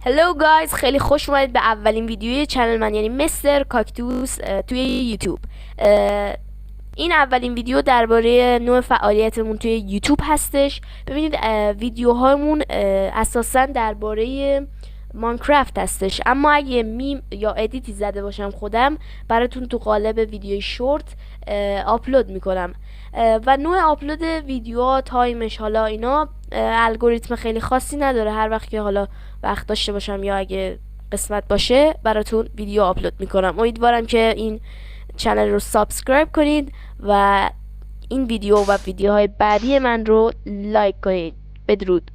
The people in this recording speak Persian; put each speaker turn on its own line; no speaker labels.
هلو گایز، خیلی خوش اومدید به اولین ویدیوی چنل من، یعنی مستر کاکتوس توی یوتیوب. این اولین ویدیو درباره نوع فعالیتمون توی یوتیوب هستش. ببینید ویدیوهامون اساسا درباره ماینکرافت هستش، اما اگه میم یا ادیتی زده باشم خودم براتون تو قالب ویدیوی شورت آپلود میکنم. و نوع آپلود ویدیوها، تایمش، حالا اینا الگوریتم خیلی خاصی نداره. هر وقت که حالا وقت داشته باشم یا اگه قسمت باشه براتون ویدیو آپلود میکنم. امیدوارم که این چنل رو سابسکرایب کنید و این ویدیو و ویدیوهای بعدی من رو لایک کنید. بدرود.